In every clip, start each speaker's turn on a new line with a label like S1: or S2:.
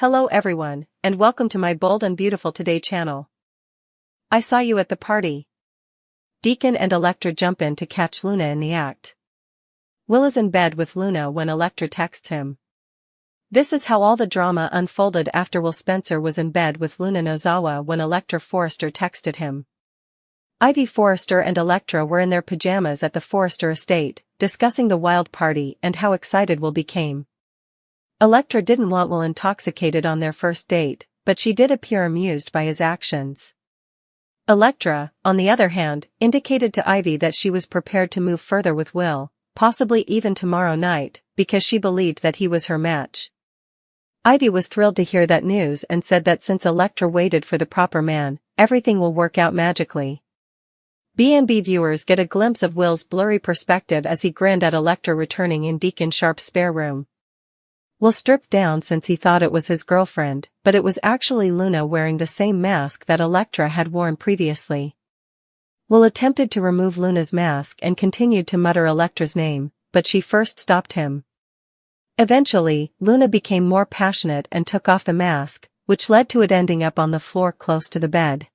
S1: Hello everyone, and welcome to my Bold and Beautiful Today channel. I saw you at the party. Deacon and Electra jump in to catch Luna in the act. Will is in bed with Luna when Electra texts him. This is how all the drama unfolded after Will Spencer was in bed with Luna Nozawa when Electra Forrester texted him. Ivy Forrester and Electra were in their pajamas at the Forrester estate, discussing the wild party and how excited Will became. Electra didn't want Will intoxicated on their first date, but she did appear amused by his actions. Electra, on the other hand, indicated to Ivy that she was prepared to move further with Will, possibly even tomorrow night, because she believed that he was her match. Ivy was thrilled to hear that news and said that since Electra waited for the proper man, everything will work out magically. B&B viewers get a glimpse of Will's blurry perspective as he grinned at Electra returning in Deacon Sharp's spare room. Will stripped down since he thought it was his girlfriend, but it was actually Luna wearing the same mask that Electra had worn previously. Will attempted to remove Luna's mask and continued to mutter Electra's name, but she first stopped him. Eventually, Luna became more passionate and took off the mask, which led to it ending up on the floor close to the bed.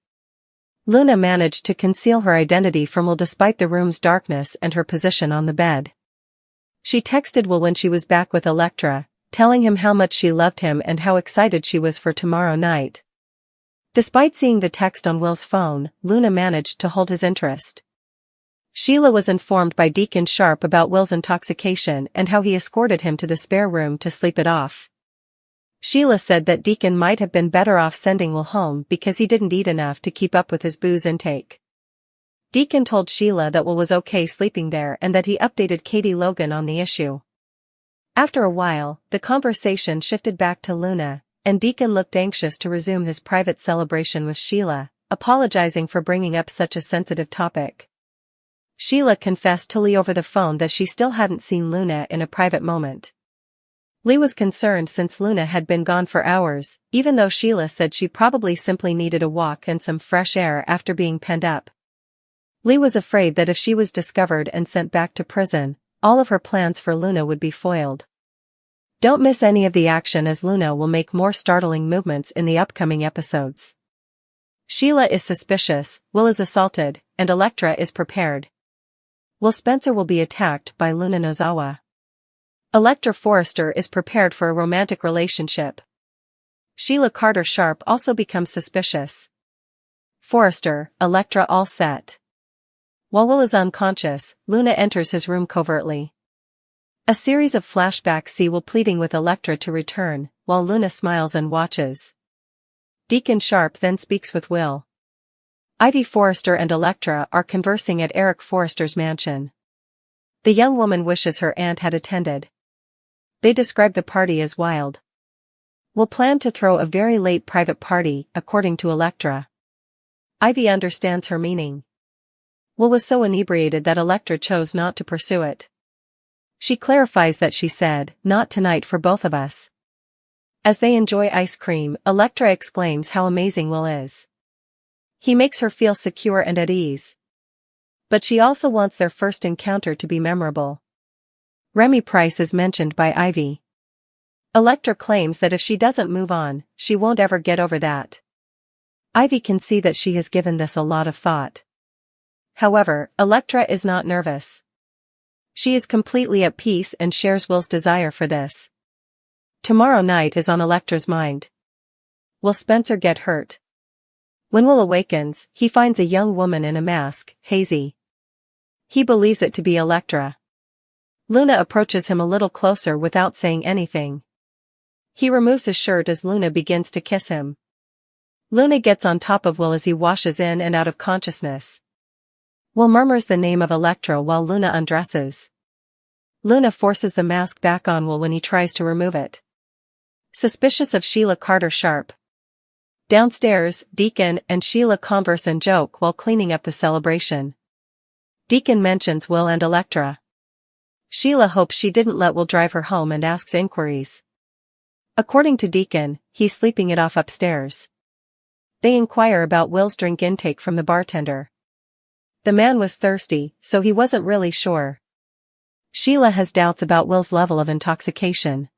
S1: Luna managed to conceal her identity from Will despite the room's darkness and her position on the bed. She texted Will when she was back with Electra, telling him how much she loved him and how excited she was for tomorrow night. Despite seeing the text on Will's phone, Luna managed to hold his interest. Sheila was informed by Deacon Sharp about Will's intoxication and how he escorted him to the spare room to sleep it off. Sheila said that Deacon might have been better off sending Will home because he didn't eat enough to keep up with his booze intake. Deacon told Sheila that Will was okay sleeping there and that he updated Katie Logan on the issue. After a while, the conversation shifted back to Luna, and Deacon looked anxious to resume his private celebration with Sheila, apologizing for bringing up such a sensitive topic. Sheila confessed to Lee over the phone that she still hadn't seen Luna in a private moment. Lee was concerned since Luna had been gone for hours, even though Sheila said she probably simply needed a walk and some fresh air after being penned up. Lee was afraid that if she was discovered and sent back to prison, all of her plans for Luna would be foiled. Don't miss any of the action as Luna will make more startling movements in the upcoming episodes. Sheila is suspicious, Will is assaulted, and Electra is prepared. Will Spencer will be attacked by Luna Nozawa. Electra Forrester is prepared for a romantic relationship. Sheila Carter Sharp also becomes suspicious. Forrester, Electra all set. While Will is unconscious, Luna enters his room covertly. A series of flashbacks see Will pleading with Electra to return, while Luna smiles and watches. Deacon Sharp then speaks with Will. Ivy Forrester and Electra are conversing at Eric Forrester's mansion. The young woman wishes her aunt had attended. They describe the party as wild. Will planned to throw a very late private party, according to Electra. Ivy understands her meaning. Will was so inebriated that Electra chose not to pursue it. She clarifies that she said, "Not tonight for both of us." As they enjoy ice cream, Electra exclaims how amazing Will is. He makes her feel secure and at ease. But she also wants their first encounter to be memorable. Remy Price is mentioned by Ivy. Electra claims that if she doesn't move on, she won't ever get over that. Ivy can see that she has given this a lot of thought. However, Electra is not nervous. She is completely at peace and shares Will's desire for this. Tomorrow night is on Electra's mind. Will Spencer get hurt? When Will awakens, he finds a young woman in a mask, hazy. He believes it to be Electra. Luna approaches him a little closer without saying anything. He removes his shirt as Luna begins to kiss him. Luna gets on top of Will as he washes in and out of consciousness. Will murmurs the name of Electra while Luna undresses. Luna forces the mask back on Will when he tries to remove it. Suspicious of Sheila Carter Sharp. Downstairs, Deacon and Sheila converse and joke while cleaning up the celebration. Deacon mentions Will and Electra. Sheila hopes she didn't let Will drive her home and asks inquiries. According to Deacon, he's sleeping it off upstairs. They inquire about Will's drink intake from the bartender. The man was thirsty, so he wasn't really sure. Sheila has doubts about Will's level of intoxication.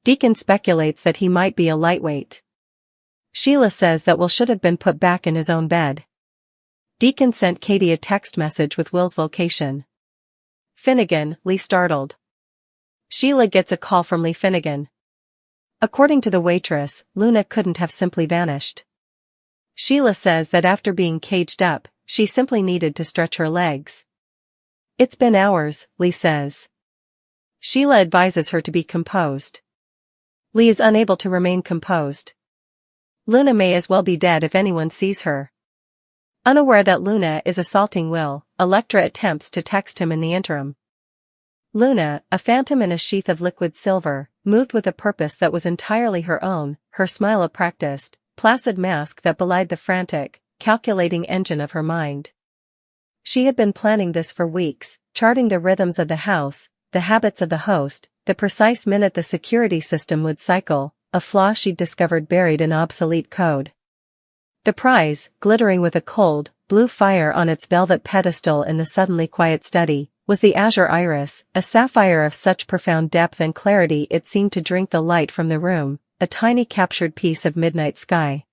S1: Deacon speculates that he might be a lightweight. Sheila says that Will should have been put back in his own bed. Deacon sent Katie a text message with Will's location. Finnegan, Lee startled. Sheila gets a call from Lee Finnegan. According to the waitress, Luna couldn't have simply vanished. Sheila says that after being caged up, she simply needed to stretch her legs. It's been hours, Lee says. Sheila advises her to be composed. Lee is unable to remain composed. Luna may as well be dead if anyone sees her. Unaware that Luna is assaulting Will, Electra attempts to text him in the interim. Luna, a phantom in a sheath of liquid silver, moved with a purpose that was entirely her own, her smile a practiced, placid mask that belied the frantic, calculating engine of her mind. She had been planning this for weeks, charting the rhythms of the house, the habits of the host, the precise minute the security system would cycle, a flaw she'd discovered buried in obsolete code. The prize, glittering with a cold, blue fire on its velvet pedestal in the suddenly quiet study, was the azure iris, a sapphire of such profound depth and clarity it seemed to drink the light from the room, a tiny captured piece of midnight sky.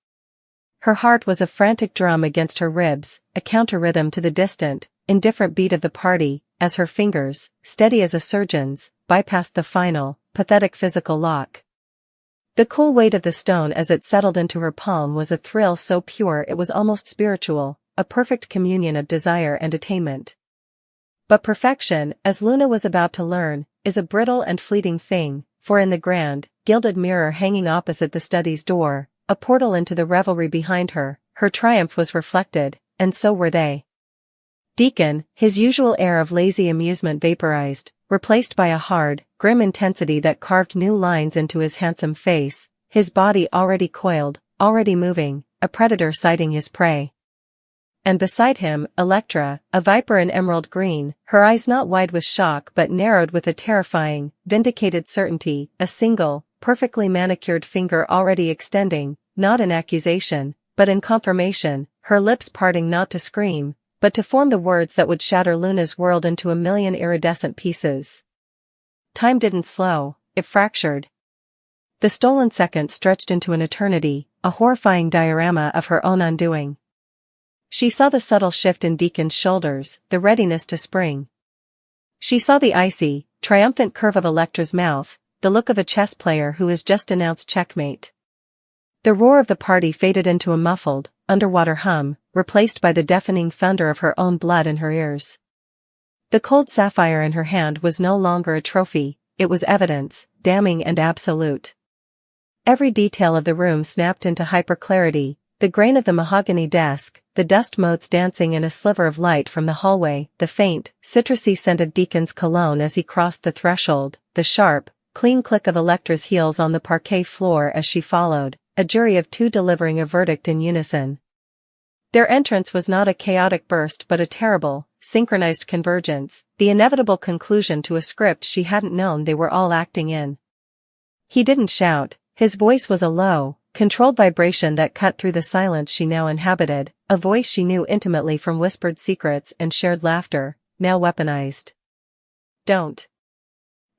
S1: Her heart was a frantic drum against her ribs, a counter-rhythm to the distant, indifferent beat of the party, as her fingers, steady as a surgeon's, bypassed the final, pathetic physical lock. The cool weight of the stone as it settled into her palm was a thrill so pure it was almost spiritual, a perfect communion of desire and attainment. But perfection, as Luna was about to learn, is a brittle and fleeting thing, for in the grand, gilded mirror hanging opposite the study's door, a portal into the revelry behind her, her triumph was reflected, and so were they. Deacon, his usual air of lazy amusement vaporized, replaced by a hard, grim intensity that carved new lines into his handsome face, his body already coiled, already moving, a predator sighting his prey. And beside him, Electra, a viper in emerald green, her eyes not wide with shock but narrowed with a terrifying, vindicated certainty, a single, perfectly manicured finger already extending, not in accusation, but in confirmation, her lips parting not to scream, but to form the words that would shatter Luna's world into a million iridescent pieces. Time didn't slow, it fractured. The stolen second stretched into an eternity, a horrifying diorama of her own undoing. She saw the subtle shift in Deacon's shoulders, the readiness to spring. She saw the icy, triumphant curve of Electra's mouth, the look of a chess player who has just announced checkmate. The roar of the party faded into a muffled, underwater hum, replaced by the deafening thunder of her own blood in her ears. The cold sapphire in her hand was no longer a trophy, it was evidence, damning and absolute. Every detail of the room snapped into hyperclarity, the grain of the mahogany desk, the dust motes dancing in a sliver of light from the hallway, the faint, citrusy scent of Deacon's cologne as he crossed the threshold, the sharp, clean click of Electra's heels on the parquet floor as she followed, a jury of two delivering a verdict in unison. Their entrance was not a chaotic burst but a terrible, synchronized convergence, the inevitable conclusion to a script she hadn't known they were all acting in. He didn't shout, his voice was a low, controlled vibration that cut through the silence she now inhabited, a voice she knew intimately from whispered secrets and shared laughter, now weaponized. Don't.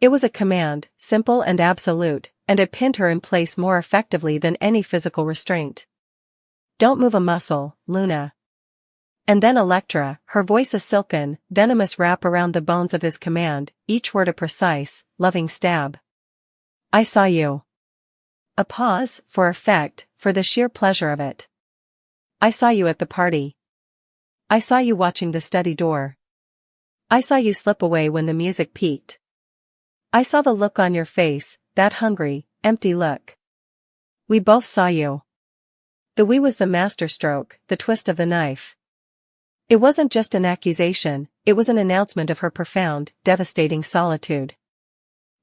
S1: It was a command, simple and absolute, and it pinned her in place more effectively than any physical restraint. Don't move a muscle, Luna. And then Electra, her voice a silken, venomous wrap around the bones of his command, each word a precise, loving stab. I saw you. A pause, for effect, for the sheer pleasure of it. I saw you at the party. I saw you watching the study door. I saw you slip away when the music peaked. I saw the look on your face, that hungry, empty look. We both saw you. The we was the masterstroke, the twist of the knife. It wasn't just an accusation, it was an announcement of her profound, devastating solitude.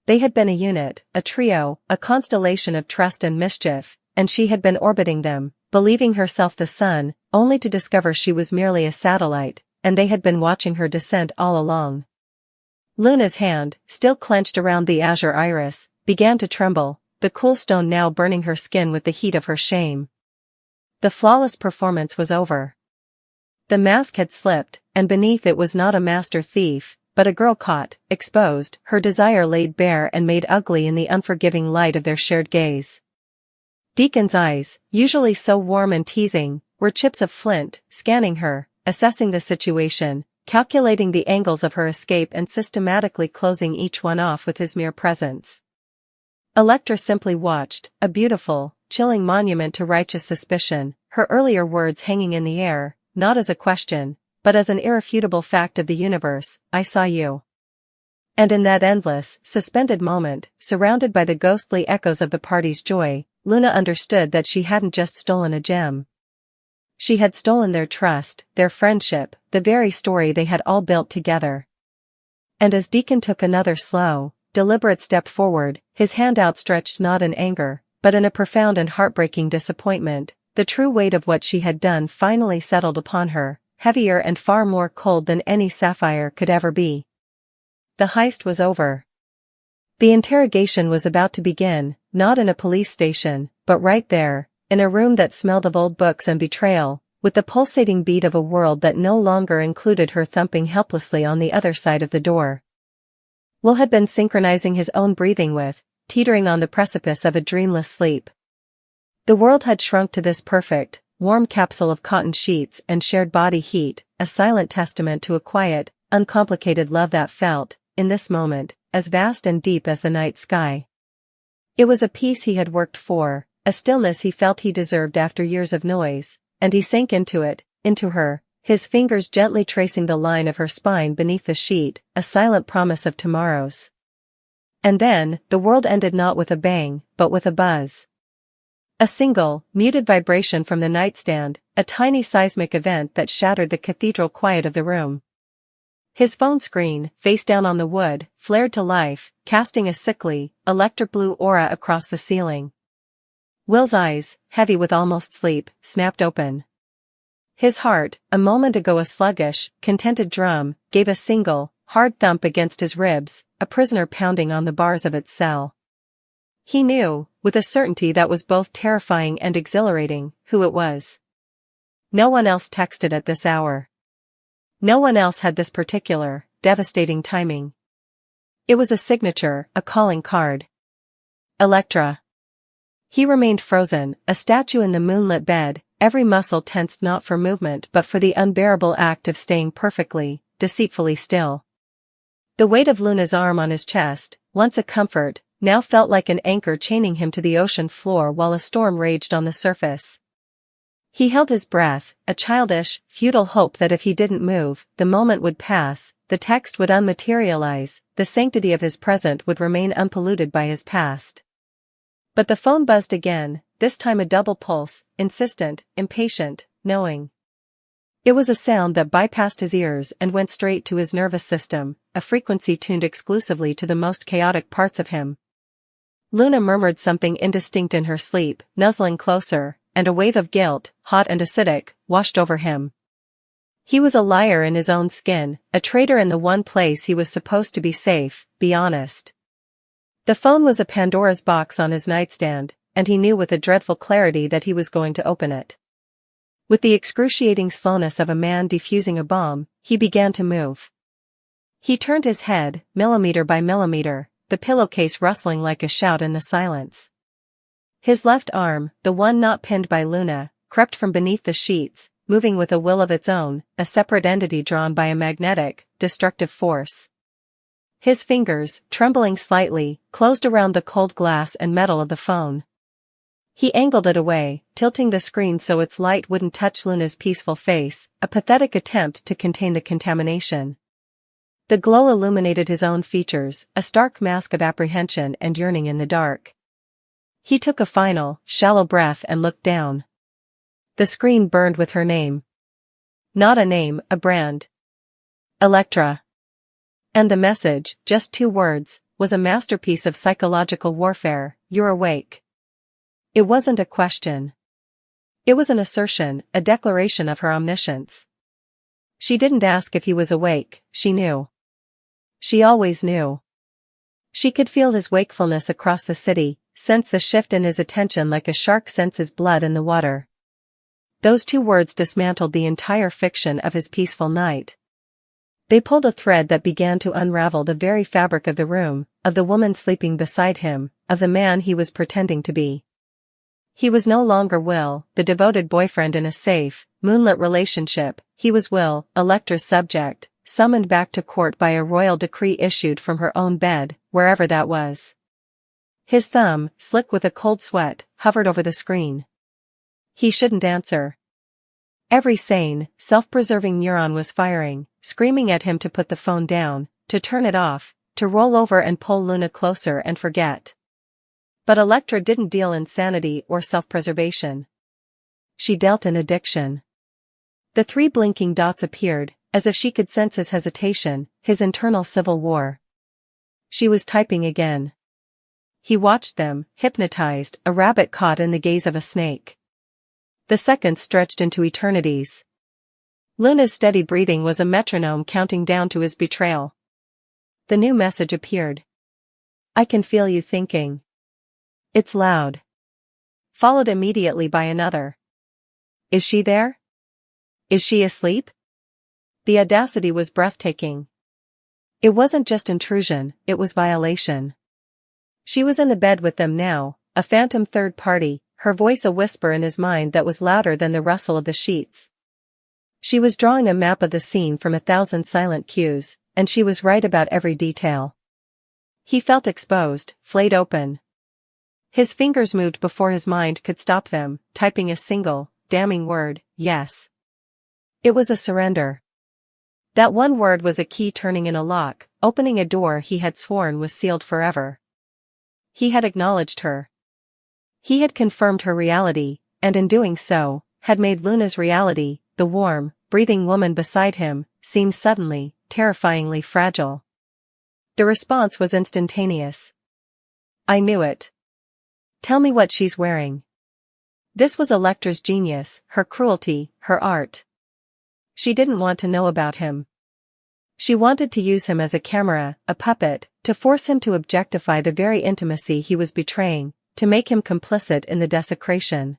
S1: They had been a unit, a trio, a constellation of trust and mischief, and she had been orbiting them, believing herself the sun, only to discover she was merely a satellite, and they had been watching her descent all along. Luna's hand, still clenched around the azure iris, began to tremble, the cool stone now burning her skin with the heat of her shame. The flawless performance was over. The mask had slipped, and beneath it was not a master thief, but a girl caught, exposed, her desire laid bare and made ugly in the unforgiving light of their shared gaze. Deacon's eyes, usually so warm and teasing, were chips of flint, scanning her, assessing the situation, calculating the angles of her escape and systematically closing each one off with his mere presence. Electra simply watched, a beautiful, chilling monument to righteous suspicion, her earlier words hanging in the air, not as a question, but as an irrefutable fact of the universe, "I saw you." And in that endless, suspended moment, surrounded by the ghostly echoes of the party's joy, Luna understood that she hadn't just stolen a gem. She had stolen their trust, their friendship, the very story they had all built together. And as Deacon took another slow, deliberate step forward, his hand outstretched not in anger, but in a profound and heartbreaking disappointment, the true weight of what she had done finally settled upon her, heavier and far more cold than any sapphire could ever be. The heist was over. The interrogation was about to begin, not in a police station, but right there, in a room that smelled of old books and betrayal, with the pulsating beat of a world that no longer included her thumping helplessly on the other side of the door. Will had been synchronizing his own breathing with, teetering on the precipice of a dreamless sleep. The world had shrunk to this perfect, warm capsule of cotton sheets and shared body heat, a silent testament to a quiet, uncomplicated love that felt, in this moment, as vast and deep as the night sky. It was a peace he had worked for, a stillness he felt he deserved after years of noise, and he sank into it, into her, his fingers gently tracing the line of her spine beneath the sheet, a silent promise of tomorrows. And then, the world ended not with a bang, but with a buzz. A single, muted vibration from the nightstand, a tiny seismic event that shattered the cathedral quiet of the room. His phone screen, face down on the wood, flared to life, casting a sickly, electric blue aura across the ceiling. Will's eyes, heavy with almost sleep, snapped open. His heart, a moment ago a sluggish, contented drum, gave a single, hard thump against his ribs, a prisoner pounding on the bars of its cell. He knew, with a certainty that was both terrifying and exhilarating, who it was. No one else texted at this hour. No one else had this particular, devastating timing. It was a signature, a calling card. Electra. He remained frozen, a statue in the moonlit bed, every muscle tensed not for movement but for the unbearable act of staying perfectly, deceitfully still. The weight of Luna's arm on his chest, once a comfort, now felt like an anchor chaining him to the ocean floor while a storm raged on the surface. He held his breath, a childish, futile hope that if he didn't move, the moment would pass, the text would unmaterialize, the sanctity of his present would remain unpolluted by his past. But the phone buzzed again, this time a double pulse, insistent, impatient, knowing. It was a sound that bypassed his ears and went straight to his nervous system, a frequency tuned exclusively to the most chaotic parts of him. Luna murmured something indistinct in her sleep, nuzzling closer, and a wave of guilt, hot and acidic, washed over him. He was a liar in his own skin, a traitor in the one place he was supposed to be safe, be honest. The phone was a Pandora's box on his nightstand, and he knew with a dreadful clarity that he was going to open it. With the excruciating slowness of a man defusing a bomb, he began to move. He turned his head, millimeter by millimeter, the pillowcase rustling like a shout in the silence. His left arm, the one not pinned by Luna, crept from beneath the sheets, moving with a will of its own, a separate entity drawn by a magnetic, destructive force. His fingers, trembling slightly, closed around the cold glass and metal of the phone. He angled it away, tilting the screen so its light wouldn't touch Luna's peaceful face, a pathetic attempt to contain the contamination. The glow illuminated his own features, a stark mask of apprehension and yearning in the dark. He took a final, shallow breath and looked down. The screen burned with her name. Not a name, a brand. Electra. And the message, just 2 words, was a masterpiece of psychological warfare: "You're awake." It wasn't a question. It was an assertion, a declaration of her omniscience. She didn't ask if he was awake, she knew. She always knew. She could feel his wakefulness across the city, sense the shift in his attention like a shark senses blood in the water. Those 2 words dismantled the entire fiction of his peaceful night. They pulled a thread that began to unravel the very fabric of the room, of the woman sleeping beside him, of the man he was pretending to be. He was no longer Will, the devoted boyfriend in a safe, moonlit relationship. He was Will, Electra's subject, summoned back to court by a royal decree issued from her own bed, wherever that was. His thumb, slick with a cold sweat, hovered over the screen. He shouldn't answer. Every sane, self-preserving neuron was firing, screaming at him to put the phone down, to turn it off, to roll over and pull Luna closer and forget. But Electra didn't deal in sanity or self-preservation. She dealt in addiction. The 3 blinking dots appeared, as if she could sense his hesitation, his internal civil war. She was typing again. He watched them, hypnotized, a rabbit caught in the gaze of a snake. The seconds stretched into eternities. Luna's steady breathing was a metronome counting down to his betrayal. The new message appeared. I can feel you thinking. It's loud. Followed immediately by another. Is she there? Is she asleep? The audacity was breathtaking. It wasn't just intrusion, it was violation. She was in the bed with them now, a phantom third party, her voice a whisper in his mind that was louder than the rustle of the sheets. She was drawing a map of the scene from 1,000 silent cues, and she was right about every detail. He felt exposed, flayed open. His fingers moved before his mind could stop them, typing a single, damning word, yes. It was a surrender. That one word was a key turning in a lock, opening a door he had sworn was sealed forever. He had acknowledged her. He had confirmed her reality, and in doing so, had made Luna's reality, the warm, breathing woman beside him, seem suddenly, terrifyingly fragile. The response was instantaneous. I knew it. Tell me what she's wearing. This was Electra's genius, her cruelty, her art. She didn't want to know about him. She wanted to use him as a camera, a puppet, to force him to objectify the very intimacy he was betraying, to make him complicit in the desecration.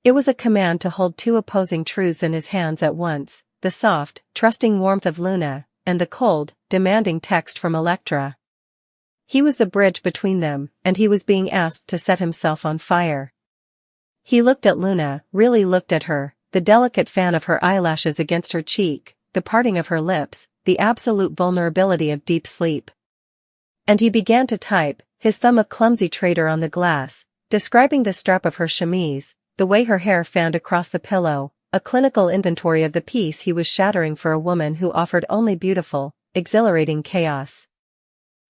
S1: It was a command to hold 2 opposing truths in his hands at once, the soft, trusting warmth of Luna, and the cold, demanding text from Electra. He was the bridge between them, and he was being asked to set himself on fire. He looked at Luna, really looked at her, the delicate fan of her eyelashes against her cheek, the parting of her lips, the absolute vulnerability of deep sleep. And he began to type, his thumb a clumsy traitor on the glass, describing the strap of her chemise, the way her hair fanned across the pillow, a clinical inventory of the piece he was shattering for a woman who offered only beautiful, exhilarating chaos.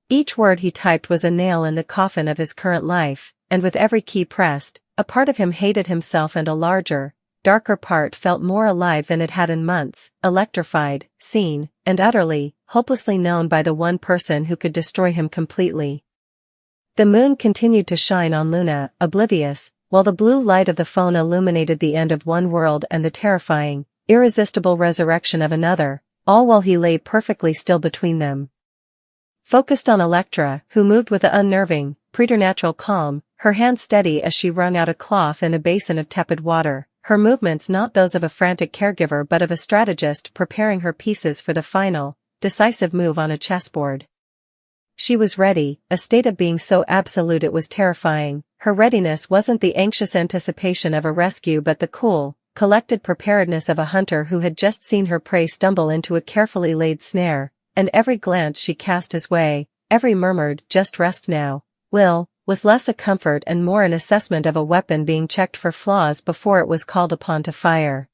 S1: Each word he typed was a nail in the coffin of his current life, and with every key pressed, a part of him hated himself and a larger, darker part felt more alive than it had in months, electrified, seen, and utterly, hopelessly known by the one person who could destroy him completely. The moon continued to shine on Luna, oblivious, while the blue light of the phone illuminated the end of one world and the terrifying, irresistible resurrection of another, all while he lay perfectly still between them. Focused on Electra, who moved with an unnerving, preternatural calm, her hand steady as she wrung out a cloth in a basin of tepid water, her movements not those of a frantic caregiver but of a strategist preparing her pieces for the final, decisive move on a chessboard. She was ready, a state of being so absolute it was terrifying. Her readiness wasn't the anxious anticipation of a rescue but the cool, collected preparedness of a hunter who had just seen her prey stumble into a carefully laid snare, and every glance she cast his way, every murmured, just rest now, Will, was less a comfort and more an assessment of a weapon being checked for flaws before it was called upon to fire.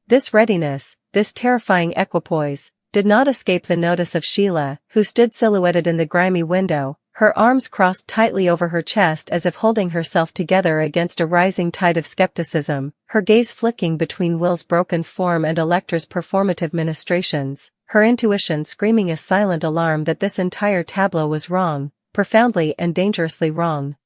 S1: This readiness, this terrifying equipoise, did not escape the notice of Sheila, who stood silhouetted in the grimy window, her arms crossed tightly over her chest as if holding herself together against a rising tide of skepticism, her gaze flicking between Will's broken form and Electra's performative ministrations, her intuition screaming a silent alarm that this entire tableau was wrong, profoundly and dangerously wrong.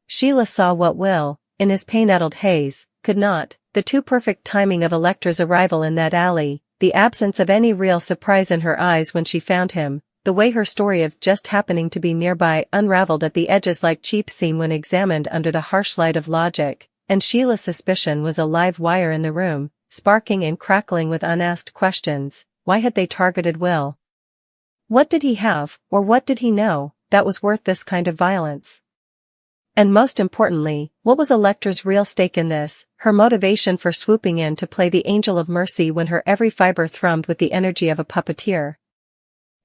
S1: Sheila saw what Will, in his pain-addled haze, could not, the too perfect timing of Electra's arrival in that alley, the absence of any real surprise in her eyes when she found him, the way her story of just happening to be nearby unraveled at the edges like cheap scene when examined under the harsh light of logic, and Sheila's suspicion was a live wire in the room, sparking and crackling with unasked questions. why had they targeted Will? What did he have, or what did he know, that was worth this kind of violence? And most importantly, what was Electra's real stake in this, her motivation for swooping in to play the angel of mercy when her every fiber thrummed with the energy of a puppeteer?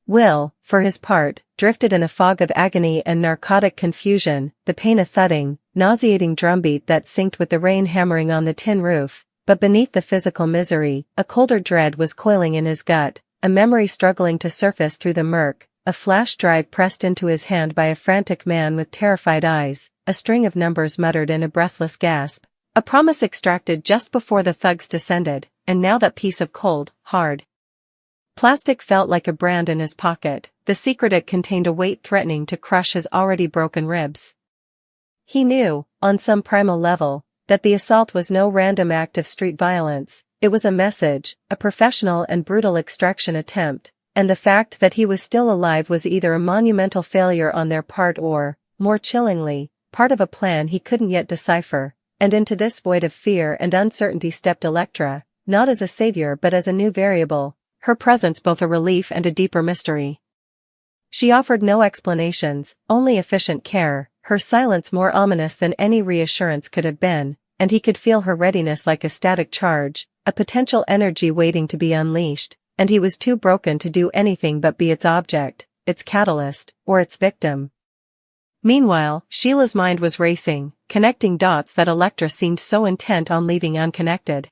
S1: Will, for his part, drifted in a fog of agony and narcotic confusion, the pain a thudding, nauseating drumbeat that synced with the rain hammering on the tin roof, but beneath the physical misery, a colder dread was coiling in his gut, a memory struggling to surface through the murk, a flash drive pressed into his hand by a frantic man with terrified eyes, a string of numbers muttered in a breathless gasp, a promise extracted just before the thugs descended, and now that piece of cold, hard plastic felt like a brand in his pocket, the secret it contained a weight threatening to crush his already broken ribs. He knew, on some primal level, that the assault was no random act of street violence, it was a message, a professional and brutal extraction attempt, and the fact that he was still alive was either a monumental failure on their part or, more chillingly, part of a plan he couldn't yet decipher, and into this void of fear and uncertainty stepped Electra, not as a savior but as a new variable, her presence both a relief and a deeper mystery. She offered no explanations, only efficient care, her silence more ominous than any reassurance could have been, and he could feel her readiness like a static charge, a potential energy waiting to be unleashed, and he was too broken to do anything but be its object, its catalyst, or its victim. Meanwhile, Sheila's mind was racing, connecting dots that Electra seemed so intent on leaving unconnected.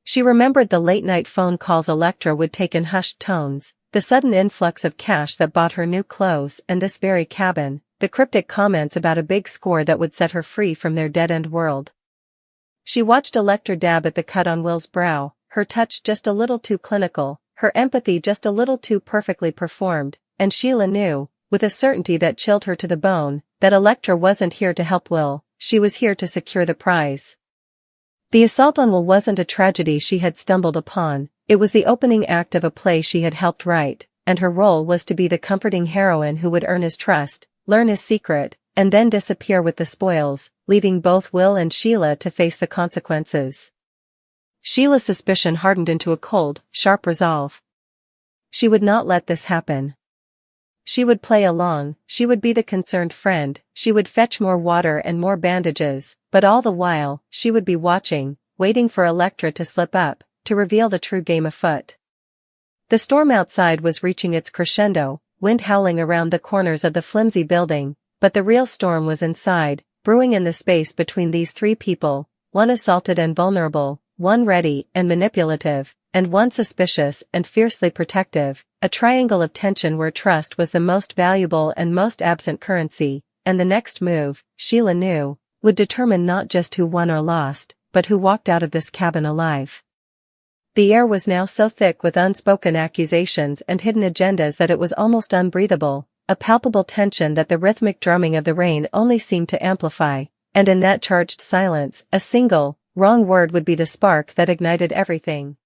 S1: She remembered the late-night phone calls Electra would take in hushed tones, the sudden influx of cash that bought her new clothes and this very cabin, the cryptic comments about a big score that would set her free from their dead-end world. She watched Electra dab at the cut on Will's brow, her touch just a little too clinical, her empathy just a little too perfectly performed, and Sheila knew, with a certainty that chilled her to the bone, that Electra wasn't here to help Will, she was here to secure the prize. The assault on Will wasn't a tragedy she had stumbled upon, it was the opening act of a play she had helped write, and her role was to be the comforting heroine who would earn his trust, learn his secret, and then disappear with the spoils, leaving both Will and Sheila to face the consequences. Sheila's suspicion hardened into a cold, sharp resolve. She would not let this happen. She would play along, she would be the concerned friend, she would fetch more water and more bandages, but all the while, she would be watching, waiting for Electra to slip up, to reveal the true game afoot. The storm outside was reaching its crescendo, wind howling around the corners of the flimsy building, but the real storm was inside, brewing in the space between these three people, one assaulted and vulnerable, one ready and manipulative, and one suspicious and fiercely protective, a triangle of tension where trust was the most valuable and most absent currency, and the next move, Sheila knew, would determine not just who won or lost, but who walked out of this cabin alive. The air was now so thick with unspoken accusations and hidden agendas that it was almost unbreathable, a palpable tension that the rhythmic drumming of the rain only seemed to amplify, and in that charged silence, a single, wrong word would be the spark that ignited everything.